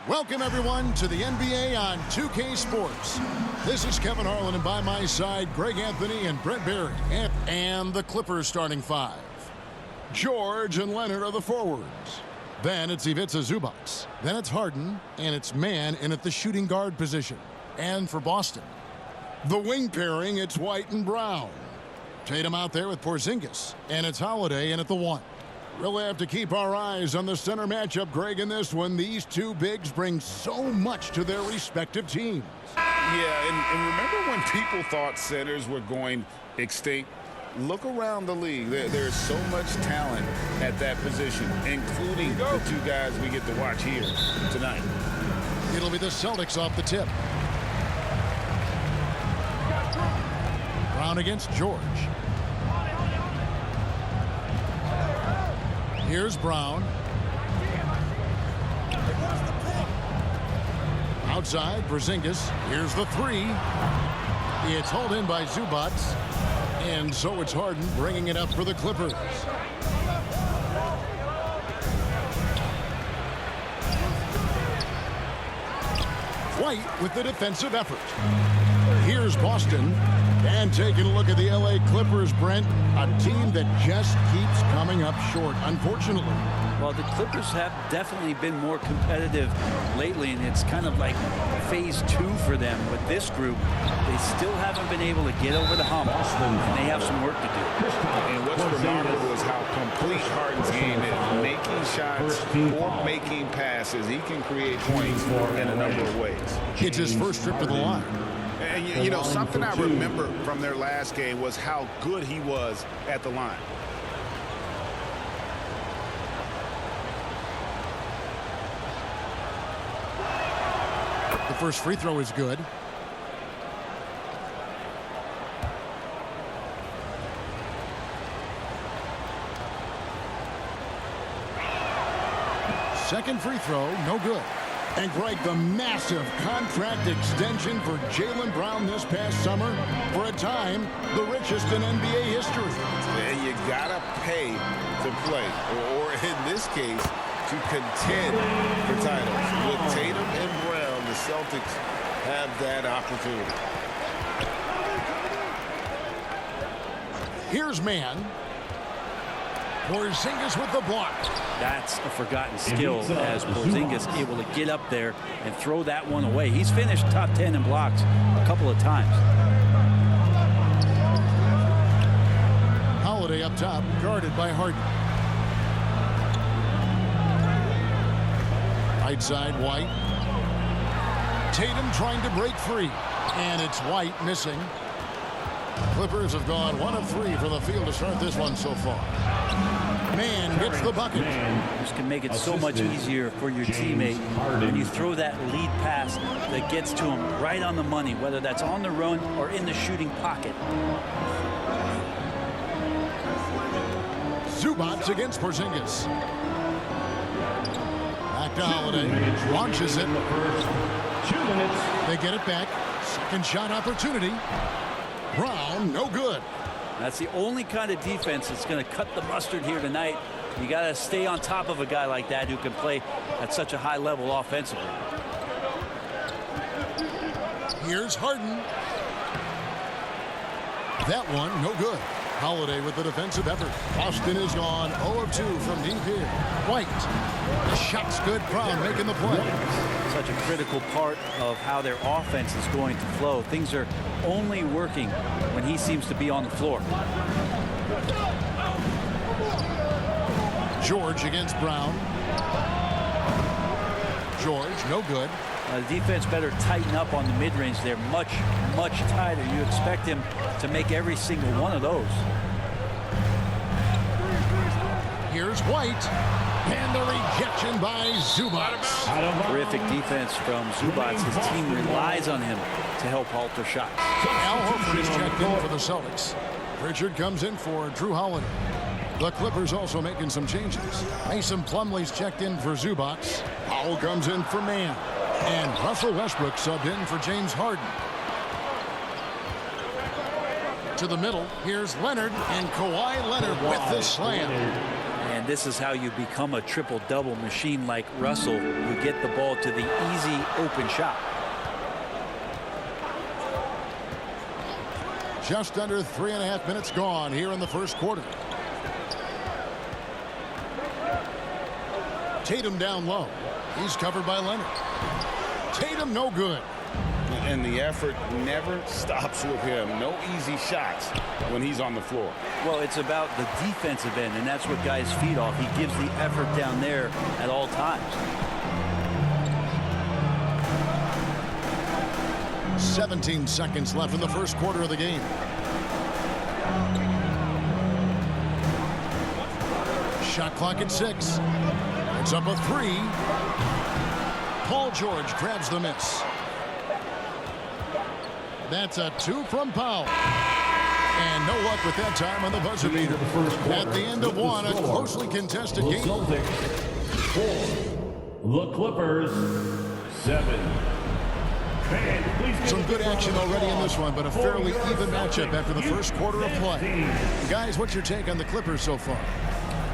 Welcome, everyone, to the NBA on 2K Sports. This is Kevin Harlan, and by my side, Greg Anthony and Brett Barry. And the Clippers starting five. George and Leonard are the forwards. Then it's Ivica Zubac. Then it's Harden, and it's Man in at the shooting guard position. And for Boston, the wing pairing, it's White and Brown. Tatum out there with Porzingis, and it's Holiday in at the one. We'll have to keep our eyes on the center matchup, Greg, in this one. These two bigs bring so much to their respective teams. Yeah, and remember when people thought centers were going extinct? Look around the league. There's so much talent at that position, including the two guys we get to watch here tonight. It'll be the Celtics off the tip. Brown against George. Here's Brown. Outside, Porzingis. Here's the three. It's hauled in by Zubac. And so it's Harden bringing it up for the Clippers. White with the defensive effort. Here's Boston. And taking a look at the LA Clippers, Brent, a team that just keeps coming up short, unfortunately. Well, the Clippers have definitely been more competitive lately, and it's kind of like phase two for them with this group. They still haven't been able to get over the hump, and they have some work to do. And what's remarkable is how complete Harden's game is. Making shots or making passes, he can create points in a number of ways. It's his first trip to the line. And, you know, something I remember from their last game was how good he was at the line. The first free throw is good. Second free throw, no good. And Greg, the massive contract extension for Jaylen Brown this past summer, for a time, the richest in NBA history. And you gotta pay to play, or in this case, to contend for titles. With Tatum and Brown, the Celtics have that opportunity. Here's Man. Porzingis with the block. That's a forgotten skill, as Porzingis able to get up there and throw that one away. He's finished top 10 in blocks a couple of times. Holiday up top, guarded by Harden. Right side, White. Tatum trying to break free. And it's White missing. Clippers have gone 1 of 3 from the field to start this one so far. Man gets the bucket. This can make it so much easier for your teammate when you throw that lead pass that gets to him right on the money, whether that's on the run or in the shooting pocket. Zubac against Porzingis. Back to Holiday. Launches it. They get it back. Second shot opportunity. Brown, no good. That's the only kind of defense that's going to cut the mustard here tonight. You got to stay on top of a guy like that who can play at such a high level offensively. Here's Harden. That one, no good. Holiday with the defensive effort. Boston is gone 0 of 2 from deep here. White. The shot's good. Brown making the play. Such a critical part of how their offense is going to flow. Things are only working when he seems to be on the floor. George against Brown. George, no good. The defense better tighten up on the mid-range. They're much, much tighter. You expect him to make every single one of those. Here's White. And the rejection by Zubac. Terrific defense from Zubac. His team relies on him to help alter shots. Al Horford is checked in for the Celtics. Pritchard comes in for Drew Holiday. The Clippers also making some changes. Mason Plumlee's checked in for Zubac. Powell comes in for Man. And Russell Westbrook subbed in for James Harden. To the middle, here's Leonard, and Kawhi Leonard with the slam. And And this is how you become a triple-double machine like Russell. You get the ball to the easy open shot. Just under 3.5 minutes gone here in the first quarter. Tatum down low. He's covered by Leonard. Tatum no good. And the effort never stops with him. No easy shots when he's on the floor. Well, it's about the defensive end, and that's what guys feed off. He gives the effort down there at all times. 17 seconds left in the first quarter of the game. Shot clock at 6. It's up a 3. Paul George grabs the miss. That's a 2 from Powell. And no luck with that time on the buzzer beater. At the end of one, a closely contested game. Celtics 4. The Clippers 7. Some good action already in this one, but a fairly even matchup after the first quarter of play. Guys, what's your take on the Clippers so far?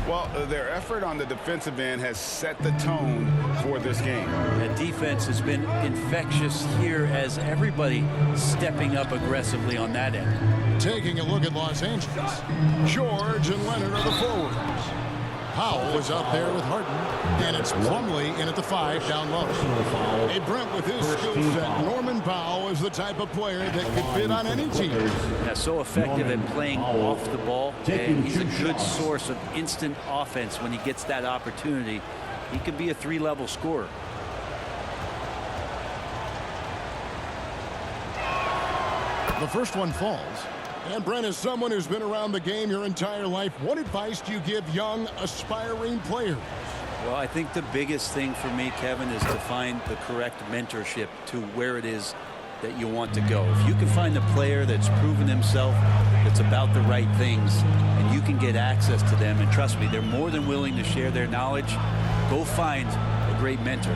Well, their effort on the defensive end has set the tone for this game. That defense has been infectious here as everybody stepping up aggressively on that end. Taking a look at Los Angeles. George and Leonard are the forwards. Powell is out there with Harden, and it's Plumlee in at the 5 down low. Hey, Brent, with his skill set, Norman Powell is the type of player that could fit on any team. Yeah, so effective at playing off the ball, and he's a good source of instant offense when he gets that opportunity. He could be a 3-level scorer. The first one falls. And Brent, as someone who's been around the game your entire life, what advice do you give young, aspiring players? Well, I think the biggest thing for me, Kevin, is to find the correct mentorship to where it is that you want to go. If you can find a player that's proven himself, that's about the right things, and you can get access to them, and trust me, they're more than willing to share their knowledge, go find a great mentor.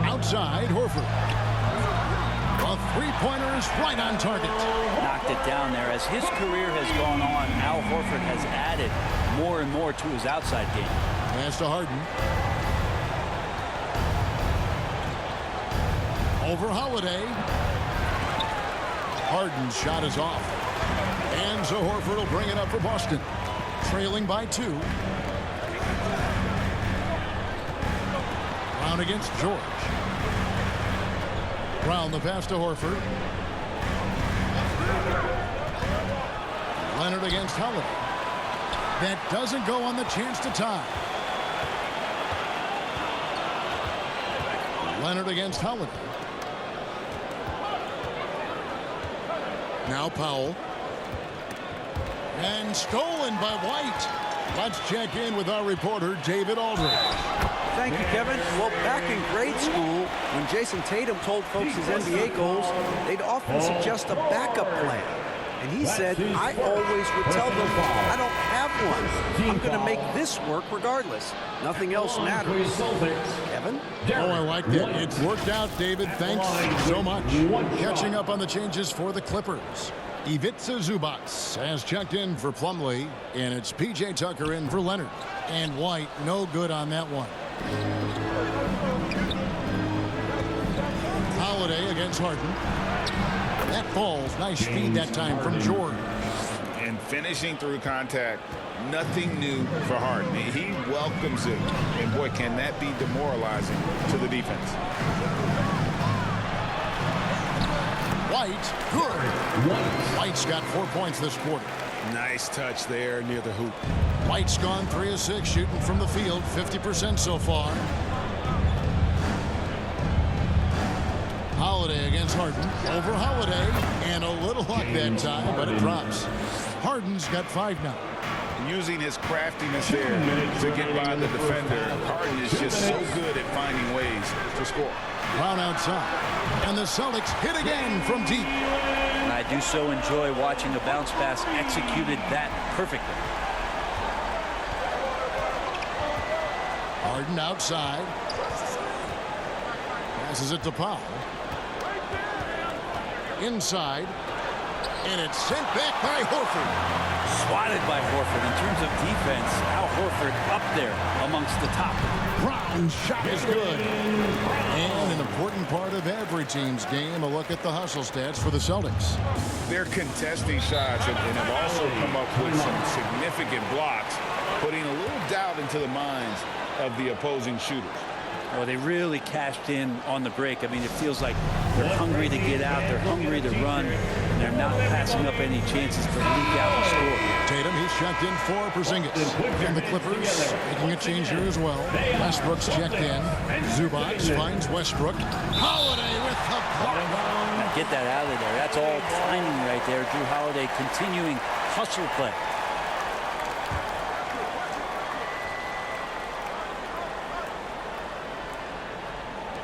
Outside, Horford. A three-pointer is right on target. Knocked it down there. As his career has gone on, Al Horford has added more and more to his outside game. Pass to Harden. Over Holiday. Harden's shot is off. And so Horford will bring it up for Boston. Trailing by 2. Brown against George. Brown the pass to Horford. Leonard against Holiday. That doesn't go on the chance to tie. Leonard against Holiday. Now Powell. And stolen by White. Let's check in with our reporter, David Aldridge. Thank you, Kevin. Well, back in grade school, when Jayson Tatum told folks his NBA goals, they'd often suggest a backup plan. And he said, I always would tell them, I don't have one. I'm going to make this work regardless. Nothing else matters. Kevin? Oh, I like that. It's worked out, David. Thanks so much. Catching up on the changes for the Clippers. Ivica Zubac has checked in for Plumlee, and it's P.J. Tucker in for Leonard. And White, no good on that one. Holiday against Harden. That falls. Nice feed that time from George. And finishing through contact, nothing new for Harden. He welcomes it. And boy, can that be demoralizing to the defense. White, good. White's got 4 points this quarter. Nice touch there near the hoop. White's gone 3 of 6 shooting from the field, 50% so far. Holiday against Harden. Over Holiday. And a little luck that time, but it drops. Harden's got 5 now. Using his craftiness there to get by the defender. Harden is just so good at finding ways to score. Brown outside. And the Celtics hit again from deep. And I do so enjoy watching a bounce pass executed that perfectly. Harden outside. Passes it to Powell. Inside. And it's sent back by Horford. Swatted by Horford. In terms of defense, Al Horford up there amongst the top. Brown's shot is good. And an important part of every team's game, a look at the hustle stats for the Celtics. They're contesting shots and have also come up with some significant blocks, putting a little doubt into the minds of the opposing shooters. Well, they really cashed in on the break. I mean, it feels like they're hungry to get out. They're hungry to run. And they're not passing up any chances to leak out and score. Tatum, he's checked in for Porzingis. And the Clippers making a change here as well. Westbrook's checked in. Zubac finds Westbrook. Holiday with the block. Now get that out of there. That's all timing right there. Drew Holiday continuing hustle play.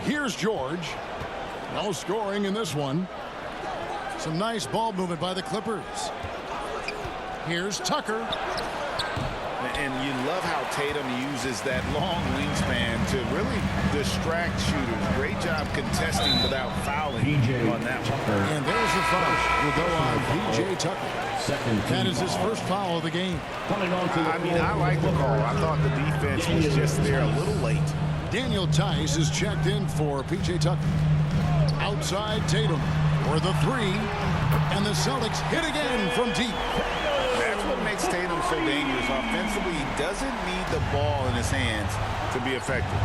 Here's George. No scoring in this one. Some nice ball movement by the Clippers. Here's Tucker. And you love how Tatum uses that long wingspan to really distract shooters. Great job contesting without fouling on that one. And there's the foul. Will go on P.J. Tucker. That is his first foul of the game. I like the call. I thought the defense was just there a little late. Daniel Tice is checked in for P.J. Tucker. Outside Tatum for the three. And the Celtics hit again from deep. That's what makes Tatum so dangerous. Offensively, he doesn't need the ball in his hands to be effective.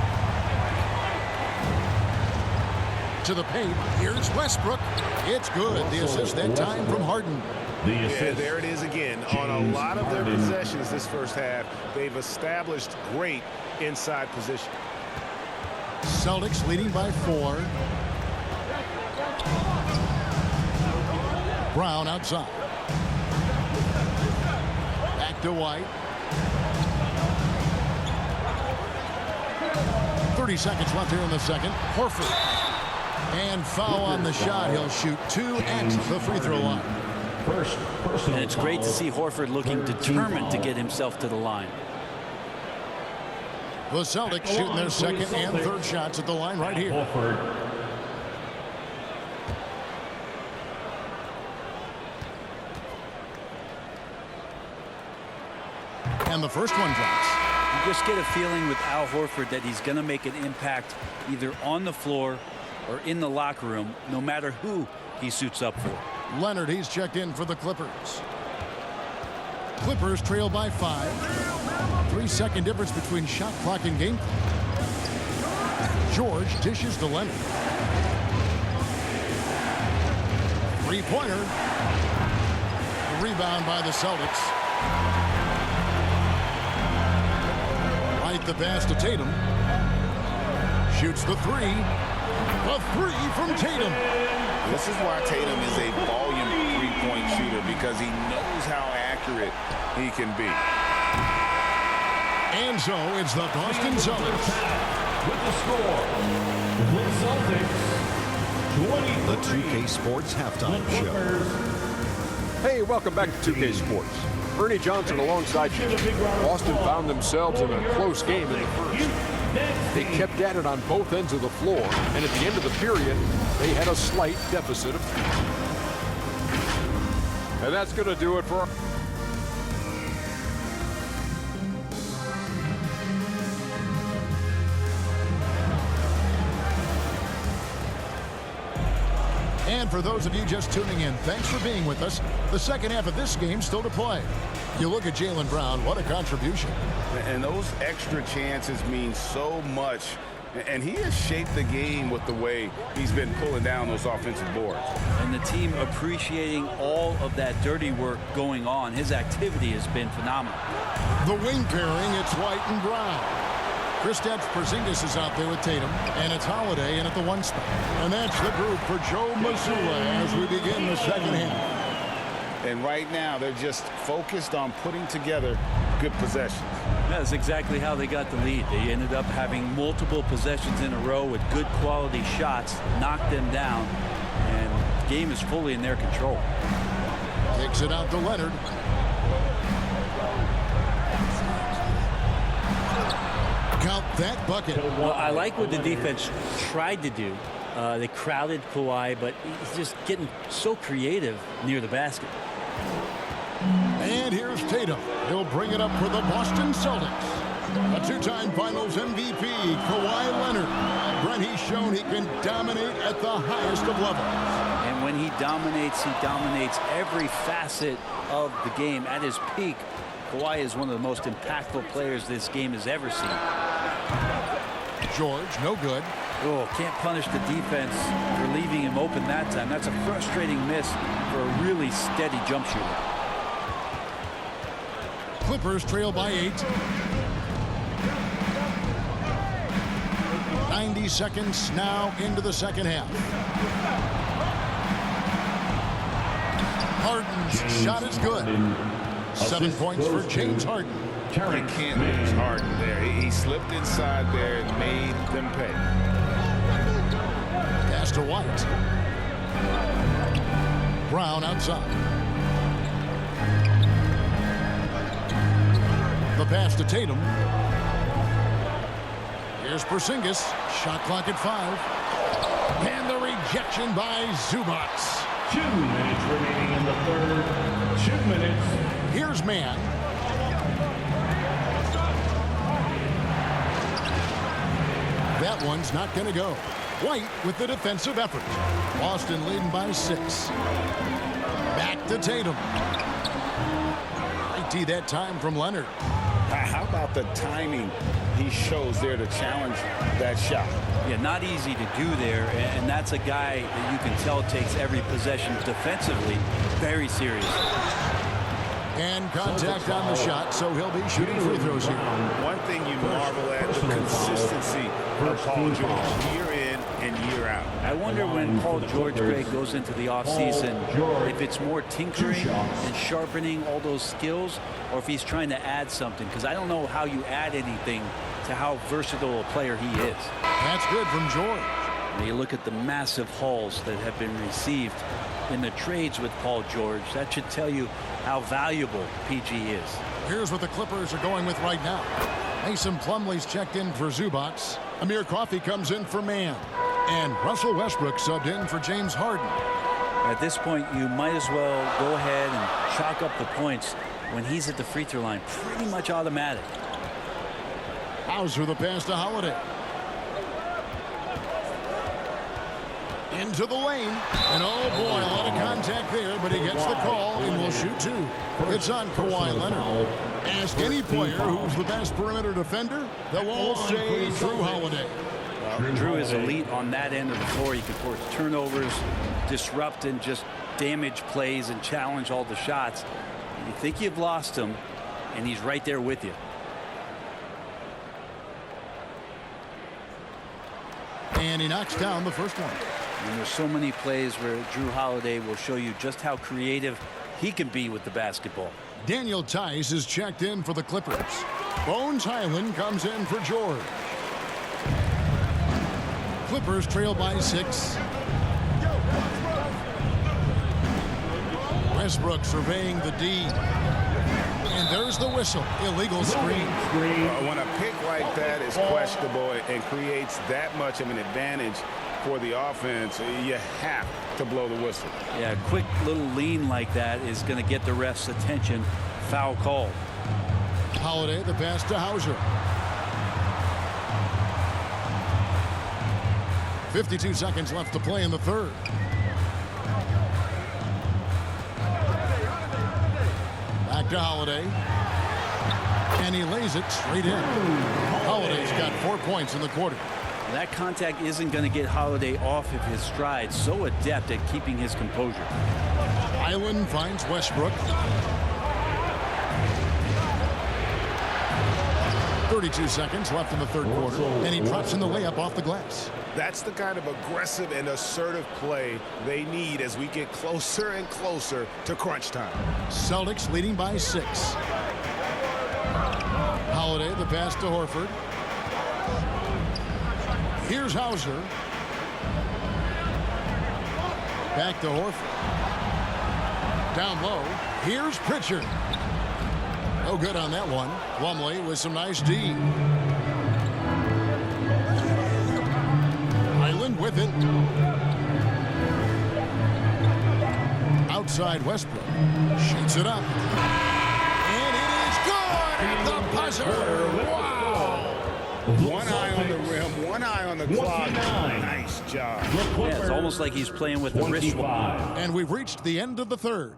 To the paint. Here's Westbrook. It's good. The assist that time from Harden. Yeah, there it is again. On a lot of their possessions this first half, they've established great inside position. Celtics leading by 4. Brown outside. Back to White. 30 seconds left here in the second. Horford. And foul on the shot. He'll shoot 2 at the free throw line. And it's great to see Horford looking determined to get himself to the line. The Celtics shooting their second and third shots at the line right here. And the first one drops. You just get a feeling with Al Horford that he's going to make an impact either on the floor or in the locker room, no matter who he suits up for. Leonard, he's checked in for the Clippers. Clippers trail by 5. 3-second difference between shot clock and game. George dishes to Leonard. Three-pointer. Rebound by the Celtics. Right the pass to Tatum. Shoots the 3. A 3 from Tatum. This is why Tatum is a volume three-point shooter, because he knows how accurate he can be. And so it's the Boston Celtics. With the score, the Celtics 23. The 2K Sports Halftime Show. Hey, welcome back to 2K Sports. Ernie Johnson alongside you. Boston found themselves in a close game in the first. They kept at it on both ends of the floor, and at the end of the period, they had a slight deficit of 3. And that's going to do it for our... And for those of you just tuning in, thanks for being with us. The second half of this game still to play. You look at Jaylen Brown, what a contribution. And those extra chances mean so much. And he has shaped the game with the way he's been pulling down those offensive boards. And the team appreciating all of that dirty work going on. His activity has been phenomenal. The wing pairing, it's White and Brown. Kristaps Porzingis is out there with Tatum, and it's Holiday in at the 1 spot. And that's the group for Joe Mazzulla as we begin the second half. And right now, they're just focused on putting together good possessions. That's exactly how they got the lead. They ended up having multiple possessions in a row with good quality shots, knocked them down, and the game is fully in their control. Kicks it out to Leonard. Count that bucket. Well, I like what the defense tried to do. They crowded Kawhi, but he's just getting so creative near the basket. And here's Tatum. He'll bring it up for the Boston Celtics. A two-time Finals MVP, Kawhi Leonard. Brent, he's shown he can dominate at the highest of levels. And when he dominates every facet of the game. At his peak, Kawhi is one of the most impactful players this game has ever seen. George, no good. Oh, can't punish the defense for leaving him open that time. That's a frustrating miss for a really steady jump shooter. Clippers trail by 8. 90 seconds now into the second half. Harden's shot is good. 7 points for James Harden. You can't lose Harden there. He slipped inside there and made them pay. Pass to White. Brown outside. The pass to Tatum. Here's Porzingis. Shot clock at 5. And the rejection by Zubac. 2 minutes remaining in the third. 2 minutes. Here's Mann. That one's not going to go. White with the defensive effort. Boston leading by 6. Back to Tatum. Right tee that time from Leonard. How about the timing he shows there to challenge that shot? Yeah, not easy to do there, and that's a guy that you can tell takes every possession defensively very serious. And contact on the shot, so he'll be shooting free throws here. One thing you marvel at, the consistency of Paul George year in and year out. I wonder when Paul George, Greg, goes into the offseason, if it's more tinkering and sharpening all those skills, or if he's trying to add something, because I don't know how you add anything to how versatile a player he is. That's good from George. When you look at the massive hauls that have been received in the trades with Paul George, that should tell you how valuable PG is. Here's what the Clippers are going with right now. Mason Plumlee's checked in for Zubac. Amir Coffey comes in for Mann. And Russell Westbrook subbed in for James Harden. At this point, you might as well go ahead and chalk up the points when he's at the free throw line. Pretty much automatic. Hauser the pass to Holiday. Into the lane. And oh boy, a lot of contact there, but he gets the call and will shoot 2. It's on Kawhi Leonard. Ask any player who's the best perimeter defender, they'll all say Drew Holiday. Drew is elite on that end of the floor. He can force turnovers, disrupt and just damage plays and challenge all the shots. You think you've lost him, and he's right there with you. And he knocks down the first one. And there's so many plays where Drew Holiday will show you just how creative he can be with the basketball. Daniel Tice is checked in for the Clippers. Bones Highland comes in for George. Clippers trail by 6. Westbrook surveying the D. And there's the whistle. Illegal screen. When a pick like that is questionable and creates that much of an advantage for the offense, you have to blow the whistle. Yeah, a quick little lean like that is going to get the ref's attention. Foul call. Holiday, the pass to Hauser. 52 seconds left to play in the third. Back to Holiday. And he lays it straight in. Holiday's got 4 points in the quarter. That contact isn't going to get Holiday off of his stride. So adept at keeping his composure. Island finds Westbrook. 32 seconds left in the third quarter. And he drops in the layup off the glass. That's the kind of aggressive and assertive play they need as we get closer and closer to crunch time. Celtics leading by 6. Holiday, the pass to Horford. Here's Hauser. Back to Horford. Down low. Here's Pritchard. No good on that one. Plumlee with some nice D. Island with it. Outside Westbrook. Shoots it up. And it is good at the buzzer. Wow. One eye on the rim, one eye on the clock. Nice job. Yeah, it's almost like he's playing with the wrist watch. And we've reached the end of the third.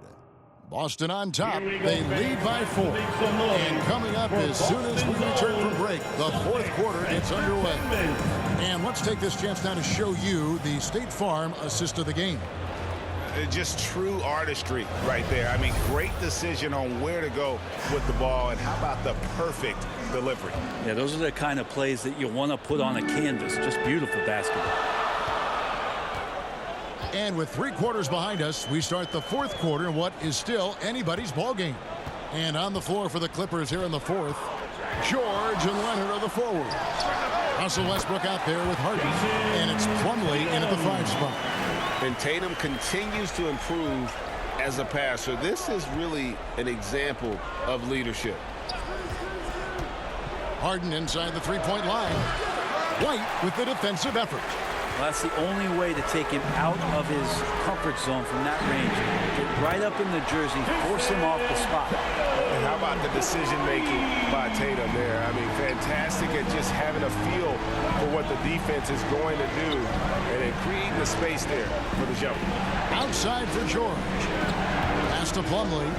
Boston on top. They lead by 4. And coming up as soon as we return from break, the fourth quarter gets underway. And let's take this chance now to show you the State Farm assist of the game. Just true artistry right there. I mean, great decision on where to go with the ball, and how about the perfect delivery? Yeah, those are the kind of plays that you want to put on a canvas. Just beautiful basketball. And with 3 quarters behind us, we start the fourth quarter in what is still anybody's ball game. And on the floor for the Clippers here in the fourth, George and Leonard are the forwards. Russell Westbrook out there with Harden, and it's Plumlee in at the 5 spot. And Tatum continues to improve as a passer. This is really an example of leadership. Harden inside the 3-point line. White with the defensive effort. Well, that's the only way to take him out of his comfort zone from that range. Get right up in the jersey, force him off the spot. And how about the decision-making by Tatum there? I mean, fantastic at just having a feel for what the defense is going to do and then creating the space there for the jump. Outside for George. Pass to Plumlee.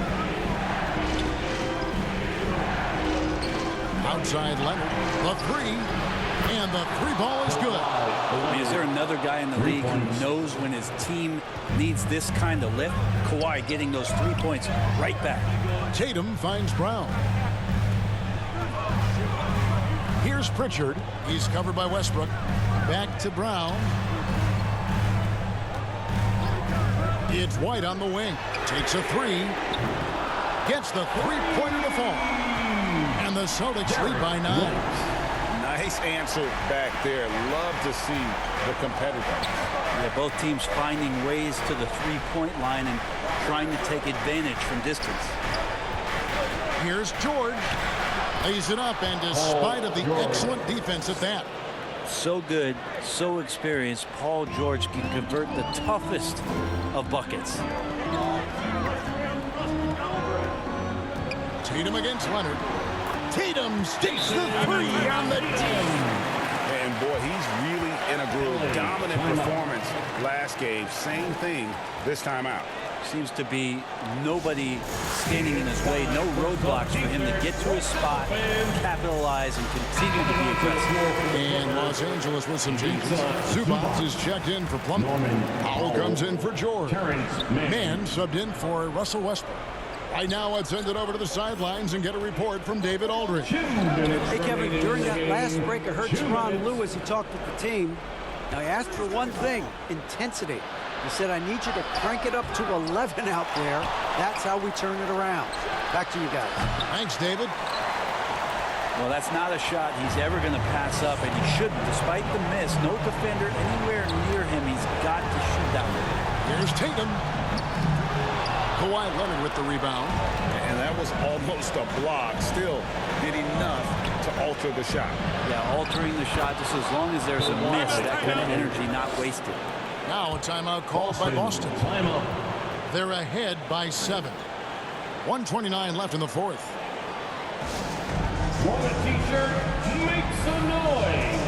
Outside Leonard. The 3. And the 3 ball is good. I mean, is there another guy in the league who knows when his team needs this kind of lift? Kawhi getting those 3 points right back. Tatum finds Brown. Here's Pritchard. He's covered by Westbrook. Back to Brown. It's White on the wing. Takes a 3. Gets the 3-pointer to fall. And the Celtics lead by 9. Nice answer back there. Love to see the competitor. Yeah, both teams finding ways to the 3-point line and trying to take advantage from distance. Here's George. Lays it up, and despite of the excellent defense at that. So good, so experienced, Paul George can convert the toughest of buckets. Tatum against Leonard. Tatum sticks the 3 on the 10. And boy, he's really in a groove. Dominant performance last game. Same thing this time out. Seems to be nobody standing in his way. No roadblocks for him to get to his spot, capitalize, and continue to be aggressive. And Los Angeles with some changes. Zubac is checked in for Plumlee. Powell comes in for George. Mann subbed in for Russell Westbrook. Right now, let's send it over to the sidelines and get a report from David Aldridge. Hey, Kevin, during that last break, I heard Teron Lewis. He talked with the team. Now, he asked for one thing, intensity. He said, I need you to crank it up to 11 out there. That's how we turn it around. Back to you guys. Thanks, David. Well, that's not a shot he's ever going to pass up, and he shouldn't. Despite the miss, no defender anywhere near him. He's got to shoot that one. Here's Tatum. Kawhi Leonard with the rebound. And that was almost a block. Still did enough to alter the shot. Yeah, altering the shot just as long as there's a miss. That kind of energy not wasted. Now a timeout called by Boston. They're ahead by 7. 1:29 left in the fourth. For the t-shirt, make some noise.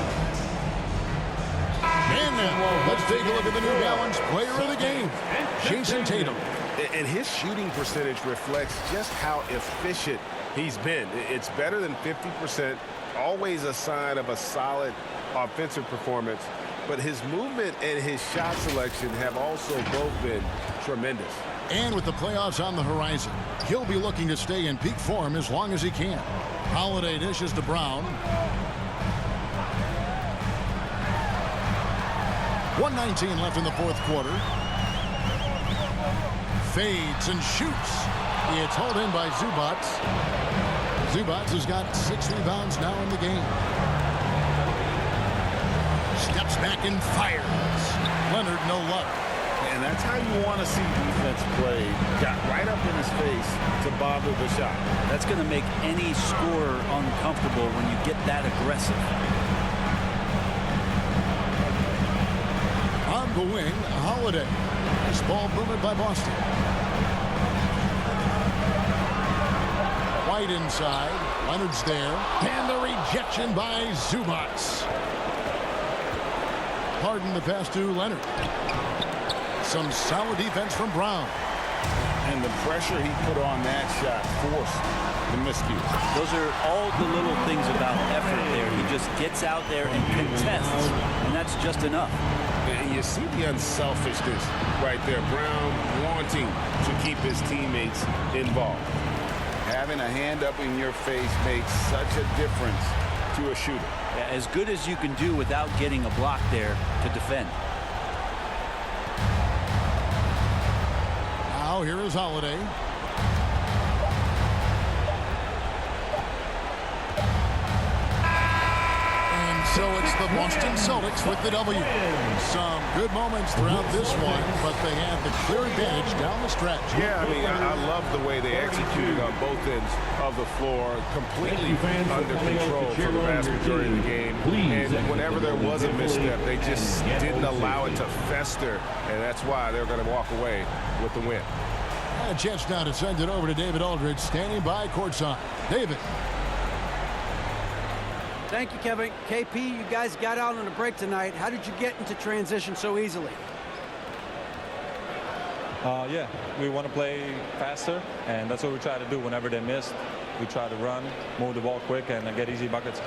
And now, let's take a look at the New Balance player of the game, Jayson Tatum. And his shooting percentage reflects just how efficient he's been. It's better than 50%, always a sign of a solid offensive performance. But his movement and his shot selection have also both been tremendous. And with the playoffs on the horizon, he'll be looking to stay in peak form as long as he can. Holiday dishes to Brown. 1:19 left in the fourth quarter. Fades and shoots. It's hauled in by Zubac. Zubac has got 6 rebounds now in the game. Steps back and fires. Leonard, no luck. And that's how you want to see defense play. Got right up in his face to bother the shot. That's going to make any scorer uncomfortable when you get that aggressive. the wing, Holiday. This ball movement by Boston. White inside. Leonard's there. And the rejection by Zubac. Harden the pass to Leonard. Some solid defense from Brown. And the pressure he put on that shot forced the miscue. Those are all the little things about effort there. He just gets out there and contests, and that's just enough. And you see the unselfishness right there. Brown wanting to keep his teammates involved. Having a hand up in your face makes such a difference to a shooter. Yeah, as good as you can do without getting a block there to defend. Now here is Holiday. And so it's the Boston Celtics with the W. Some good moments throughout this one, but they have the clear advantage down the stretch. Yeah, I mean, I love the way they executed on both ends of the floor, completely under control for the vast majority of the game. And whenever there was a misstep, they just didn't allow it to fester, and that's why they're going to walk away with the win. A chance now to send it over to David Aldridge, standing by courtside. David. Thank you, Kevin. KP, you guys got out on a break tonight. How did you get into transition so easily? Yeah, we want to play faster, and that's what we try to do whenever they miss. We try to run, move the ball quick, and get easy buckets.